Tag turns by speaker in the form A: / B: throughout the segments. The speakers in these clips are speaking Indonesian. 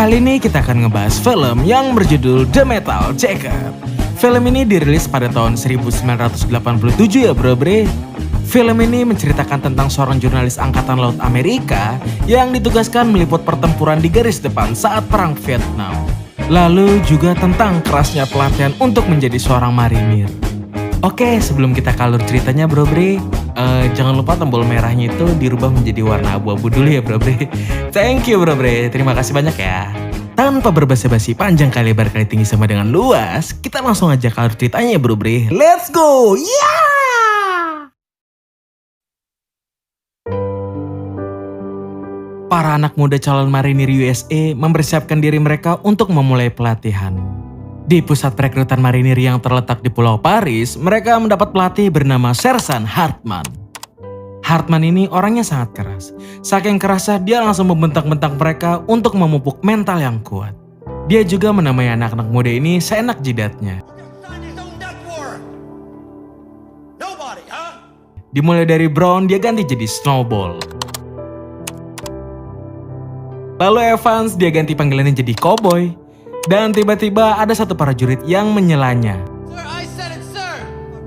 A: Kali ini kita akan ngebahas film yang berjudul The Metal Jacket. Film ini dirilis pada tahun 1987 ya bro bre. Film ini menceritakan tentang seorang jurnalis angkatan laut Amerika yang ditugaskan meliput pertempuran di garis depan saat perang Vietnam. Lalu juga tentang kerasnya pelatihan untuk menjadi seorang marinir. Oke, sebelum kita ke alur ceritanya bro bre, jangan lupa tombol merahnya itu dirubah menjadi warna abu-abu dulu ya bro bre. Thank you bro bre, terima kasih banyak ya. Tanpa berbasa-basi panjang kali lebar kali tinggi sama dengan luas, kita langsung aja ke alur ceritanya ya bro bre. Let's go! Yeah! Para anak muda calon marinir USA mempersiapkan diri mereka untuk memulai pelatihan. Di pusat perekrutan marinir yang terletak di Pulau Paris, mereka mendapat pelatih bernama Sersan Hartman. Hartman ini orangnya sangat keras. Saking kerasnya dia langsung membentak-bentak mereka untuk memupuk mental yang kuat. Dia juga menamai anak-anak muda ini seenak jidatnya. Dimulai dari Brown, dia ganti jadi Snowball. Lalu Evans, dia ganti panggilannya jadi Cowboy. Dan tiba-tiba ada satu prajurit yang menyelanya.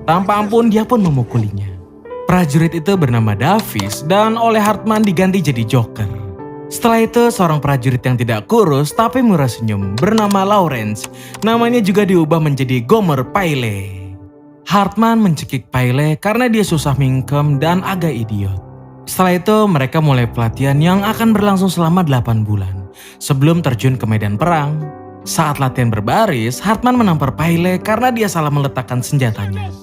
A: Tanpa ampun dia pun memukulinya. Prajurit itu bernama Davis dan oleh Hartman diganti jadi Joker. Setelah itu seorang prajurit yang tidak kurus tapi murah senyum bernama Lawrence. Namanya juga diubah menjadi Gomer Pyle. Hartman mencekik Pyle karena dia susah mingkem dan agak idiot. Setelah itu mereka mulai pelatihan yang akan berlangsung selama 8 bulan. Sebelum terjun ke medan perang. Saat latihan berbaris, Hartman menampar Pyle karena dia salah meletakkan senjatanya.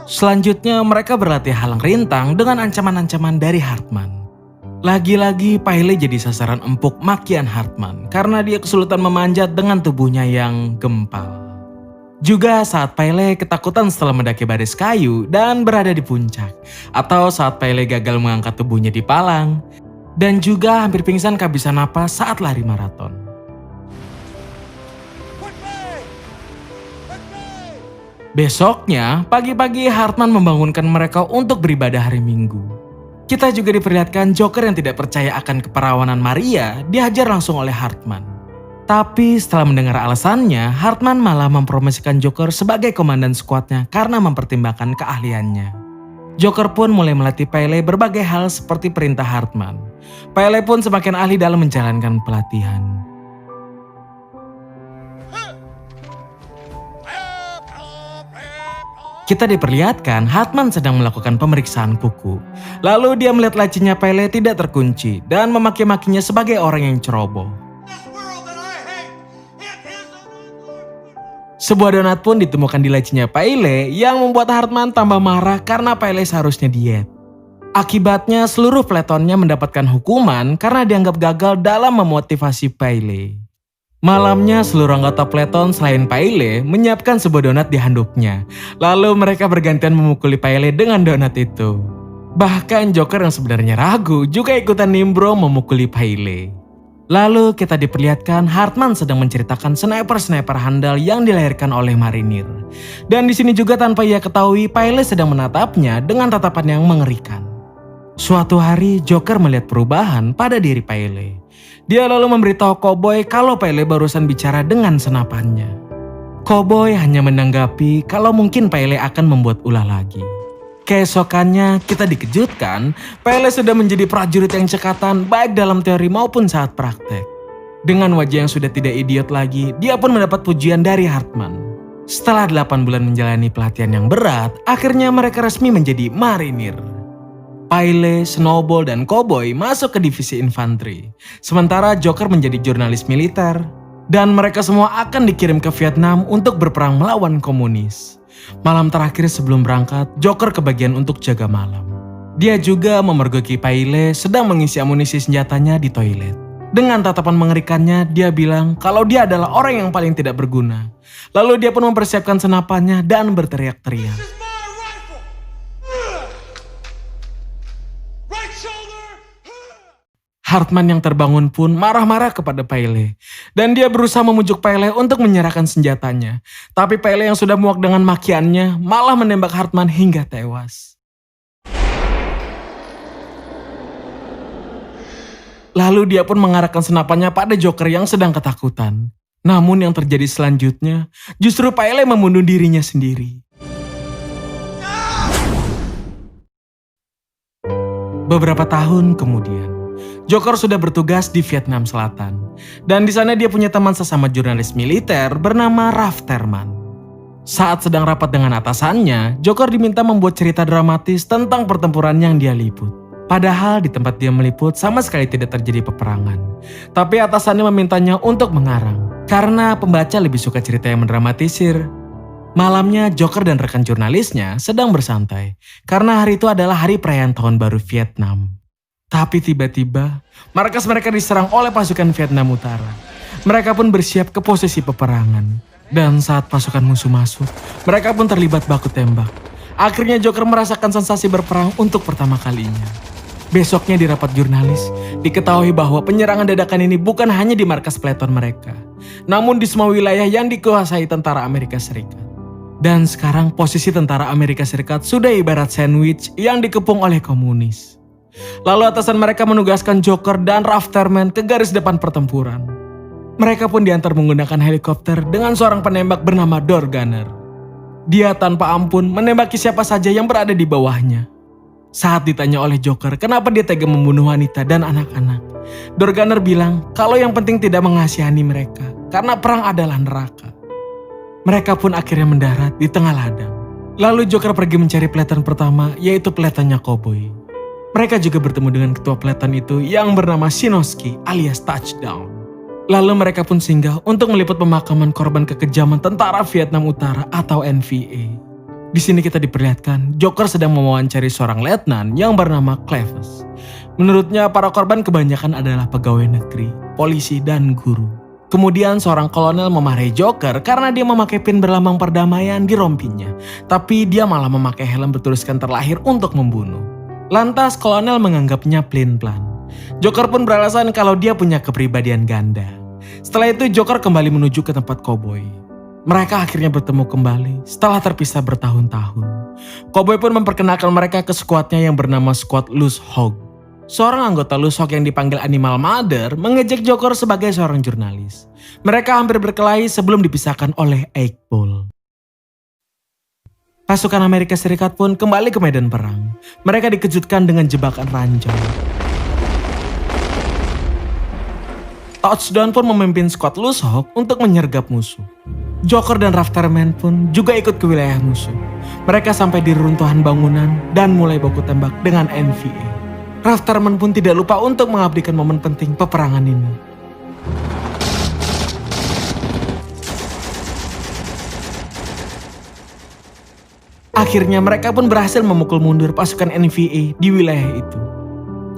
A: Selanjutnya mereka berlatih halang rintang dengan ancaman-ancaman dari Hartman. Lagi-lagi Pyle jadi sasaran empuk makian Hartman karena dia kesulitan memanjat dengan tubuhnya yang gempal. Juga saat Pyle ketakutan setelah mendaki baris kayu dan berada di puncak. Atau saat Pyle gagal mengangkat tubuhnya di palang. Dan juga hampir pingsan kehabisan napas saat lari maraton. Besoknya, pagi-pagi Hartman membangunkan mereka untuk beribadah hari Minggu. Kita juga diperlihatkan Joker yang tidak percaya akan keperawanan Maria dihajar langsung oleh Hartman. Tapi setelah mendengar alasannya, Hartman malah mempromosikan Joker sebagai komandan skuadnya karena mempertimbangkan keahliannya. Joker pun mulai melatih Pyle berbagai hal seperti perintah Hartman. Pyle pun semakin ahli dalam menjalankan pelatihan. Kita diperlihatkan Hartman sedang melakukan pemeriksaan kuku. Lalu dia melihat lacinya Pyle tidak terkunci dan memaki-makinya sebagai orang yang ceroboh. Sebuah donat pun ditemukan di lacinya Pyle yang membuat Hartman tambah marah karena Pyle seharusnya diet. Akibatnya seluruh peletonnya mendapatkan hukuman karena dianggap gagal dalam memotivasi Pyle. Malamnya seluruh anggota peleton selain Pyle menyiapkan sebuah donat di handuknya. Lalu mereka bergantian memukuli Pyle dengan donat itu. Bahkan Joker yang sebenarnya ragu juga ikutan nimbrung memukuli Pyle. Lalu kita diperlihatkan Hartman sedang menceritakan sniper-sniper handal yang dilahirkan oleh marinir. Dan di sini juga tanpa ia ketahui Pyle sedang menatapnya dengan tatapan yang mengerikan. Suatu hari Joker melihat perubahan pada diri Pyle. Dia lalu memberitahu Cowboy kalau Pyle barusan bicara dengan senapannya. Cowboy hanya menanggapi kalau mungkin Pyle akan membuat ulah lagi. Keesokannya kita dikejutkan, Pyle sudah menjadi prajurit yang cekatan baik dalam teori maupun saat praktek. Dengan wajah yang sudah tidak idiot lagi, dia pun mendapat pujian dari Hartman. Setelah 8 bulan menjalani pelatihan yang berat, akhirnya mereka resmi menjadi marinir. Pyle, Snowball, dan Cowboy masuk ke divisi infanteri. Sementara Joker menjadi jurnalis militer. Dan mereka semua akan dikirim ke Vietnam untuk berperang melawan komunis. Malam terakhir sebelum berangkat, Joker kebagian untuk jaga malam. Dia juga memergoki Pyle sedang mengisi amunisi senjatanya di toilet. Dengan tatapan mengerikannya, dia bilang kalau dia adalah orang yang paling tidak berguna. Lalu dia pun mempersiapkan senapannya dan berteriak-teriak. Hartman yang terbangun pun marah-marah kepada Pyle. Dan dia berusaha memujuk Pyle untuk menyerahkan senjatanya. Tapi Pyle yang sudah muak dengan makiannya malah menembak Hartman hingga tewas. Lalu dia pun mengarahkan senapannya pada Joker yang sedang ketakutan. Namun yang terjadi selanjutnya, justru Pele membunuh dirinya sendiri. Beberapa tahun kemudian, Joker sudah bertugas di Vietnam Selatan. Dan di sana dia punya teman sesama jurnalis militer bernama Rafterman. Saat sedang rapat dengan atasannya, Joker diminta membuat cerita dramatis tentang pertempuran yang dia liput. Padahal di tempat dia meliput sama sekali tidak terjadi peperangan. Tapi atasannya memintanya untuk mengarang, karena pembaca lebih suka cerita yang mendramatisir. Malamnya Joker dan rekan jurnalisnya sedang bersantai, karena hari itu adalah hari perayaan tahun baru Vietnam. Tapi tiba-tiba, markas mereka diserang oleh pasukan Vietnam Utara. Mereka pun bersiap ke posisi peperangan. Dan saat pasukan musuh masuk, mereka pun terlibat baku tembak. Akhirnya Joker merasakan sensasi berperang untuk pertama kalinya. Besoknya di rapat jurnalis, diketahui bahwa penyerangan dadakan ini bukan hanya di markas peleton mereka, namun di semua wilayah yang dikuasai tentara Amerika Serikat. Dan sekarang posisi tentara Amerika Serikat sudah ibarat sandwich yang dikepung oleh komunis. Lalu atasan mereka menugaskan Joker dan Rafterman ke garis depan pertempuran. Mereka pun diantar menggunakan helikopter dengan seorang penembak bernama Door Gunner. Dia tanpa ampun menembaki siapa saja yang berada di bawahnya. Saat ditanya oleh Joker kenapa dia tega membunuh wanita dan anak-anak, Door Gunner bilang kalau yang penting tidak mengasihani mereka karena perang adalah neraka. Mereka pun akhirnya mendarat di tengah ladang. Lalu Joker pergi mencari peleton pertama, yaitu peletonnya Cowboy. Mereka juga bertemu dengan ketua peleton itu yang bernama Shinoski alias Touchdown. Lalu mereka pun singgah untuk meliput pemakaman korban kekejaman tentara Vietnam Utara atau NVA. Di sini kita diperlihatkan Joker sedang mewawancari seorang letnan yang bernama Cleves. Menurutnya para korban kebanyakan adalah pegawai negeri, polisi, dan guru. Kemudian seorang kolonel memarahi Joker karena dia memakai pin berlambang perdamaian di rompinya. Tapi dia malah memakai helm bertuliskan terlahir untuk membunuh. Lantas kolonel menganggapnya pelin-pelan. Joker pun beralasan kalau dia punya kepribadian ganda. Setelah itu Joker kembali menuju ke tempat Cowboy. Mereka akhirnya bertemu kembali setelah terpisah bertahun-tahun. Cowboy pun memperkenalkan mereka ke skuadnya yang bernama Squad Loose Hog. Seorang anggota Loose Hog yang dipanggil Animal Mother mengejek Joker sebagai seorang jurnalis. Mereka hampir berkelahi sebelum dipisahkan oleh Egg Ball. Pasukan Amerika Serikat pun kembali ke medan perang. Mereka dikejutkan dengan jebakan ranjau. Touchdown pun memimpin skuad Loose Hog untuk menyergap musuh. Joker dan Rafterman pun juga ikut ke wilayah musuh. Mereka sampai di reruntuhan bangunan dan mulai baku tembak dengan NVA. Rafterman pun tidak lupa untuk mengabdikan momen penting peperangan ini. Akhirnya mereka pun berhasil memukul mundur pasukan NVA di wilayah itu.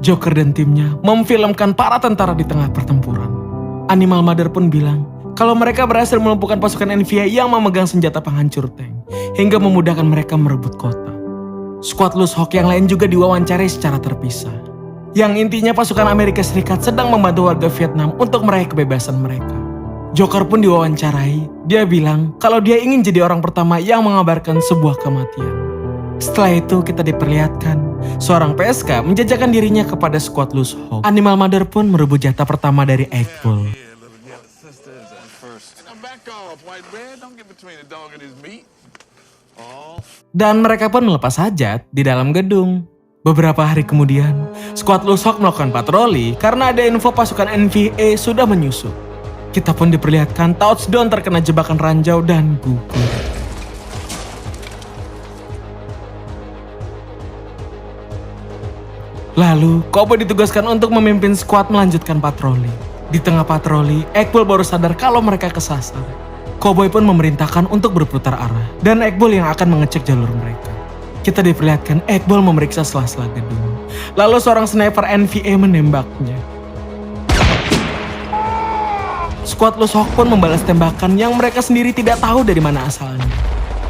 A: Joker dan timnya memfilmkan para tentara di tengah pertempuran. Animal Mother pun bilang kalau mereka berhasil melumpuhkan pasukan NVA yang memegang senjata penghancur tank hingga memudahkan mereka merebut kota. Skuad Loose Hog yang lain juga diwawancarai secara terpisah. Yang intinya pasukan Amerika Serikat sedang membantu warga Vietnam untuk meraih kebebasan mereka. Joker pun diwawancarai, dia bilang kalau dia ingin jadi orang pertama yang mengabarkan sebuah kematian. Setelah itu kita diperlihatkan seorang PSK menjajakan dirinya kepada skuad Loose Hog. Animal Mother pun merebut jatah pertama dari Egg Ball. Dan mereka pun melepas hajat di dalam gedung. Beberapa hari kemudian, skuad Loose Hog melakukan patroli karena ada info pasukan NVA sudah menyusup. Kita pun diperlihatkan Touchdown terkena jebakan ranjau dan gugur. Lalu, Cowboy ditugaskan untuk memimpin skuad melanjutkan patroli. Di tengah patroli, Egg Ball baru sadar kalau mereka kesasar. Cowboy pun memerintahkan untuk berputar arah, dan Egg Ball yang akan mengecek jalur mereka. Kita diperlihatkan Egg Ball memeriksa sela-sela gedung. Lalu seorang sniper NVA menembaknya. Skuad Loose Hog pun membalas tembakan yang mereka sendiri tidak tahu dari mana asalnya.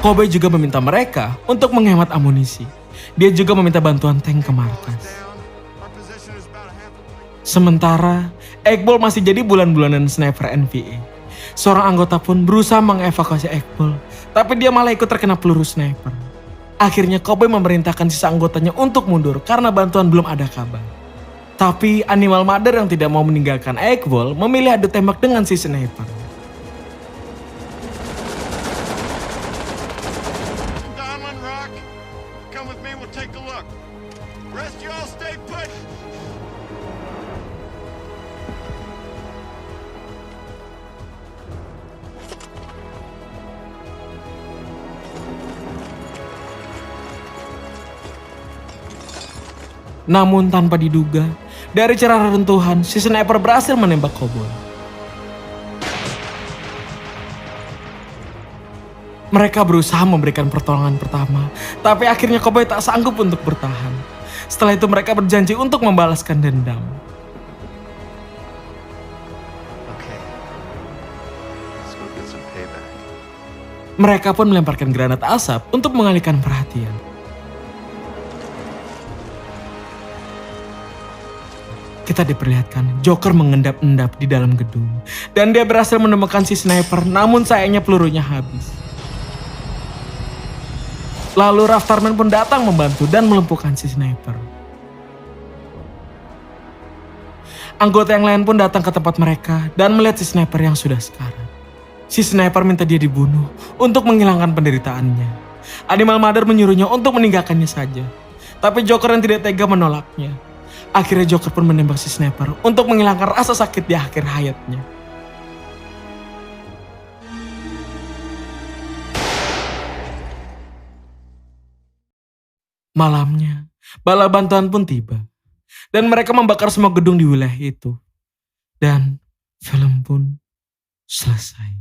A: Cowboy juga meminta mereka untuk menghemat amunisi. Dia juga meminta bantuan tank ke markas. Sementara, Egg Ball masih jadi bulan-bulanan sniper NVA. Seorang anggota pun berusaha mengevakuasi Egg Ball, tapi dia malah ikut terkena peluru sniper. Akhirnya Cowboy memerintahkan sisa anggotanya untuk mundur karena bantuan belum ada kabar. Tapi animal mother yang tidak mau meninggalkan Eggball memilih adu tembak dengan si sniper.
B: Donlin Rock, come with me, we'll take a look. Rest you all stay put.
A: Namun tanpa diduga, dari cerah reruntuhan, si sniper berhasil menembak koboi. Mereka berusaha memberikan pertolongan pertama, tapi akhirnya koboi tak sanggup untuk bertahan. Setelah itu mereka berjanji untuk membalaskan dendam.
B: Okay. Let's go get some payback.
A: Mereka pun melemparkan granat asap untuk mengalihkan perhatian. Kita diperlihatkan Joker mengendap-endap di dalam gedung. Dan dia berhasil menemukan si sniper, namun sayangnya pelurunya habis. Lalu Raftarman pun datang membantu dan melumpuhkan si sniper. Anggota yang lain pun datang ke tempat mereka dan melihat si sniper yang sudah sekarat. Si sniper minta dia dibunuh untuk menghilangkan penderitaannya. Animal Mother menyuruhnya untuk meninggalkannya saja. Tapi Joker yang tidak tega menolaknya. Akhirnya Joker pun menembak si sniper untuk menghilangkan rasa sakit di akhir hayatnya. Malamnya, bala bantuan pun tiba. Dan mereka membakar semua gedung di wilayah itu. Dan film pun selesai.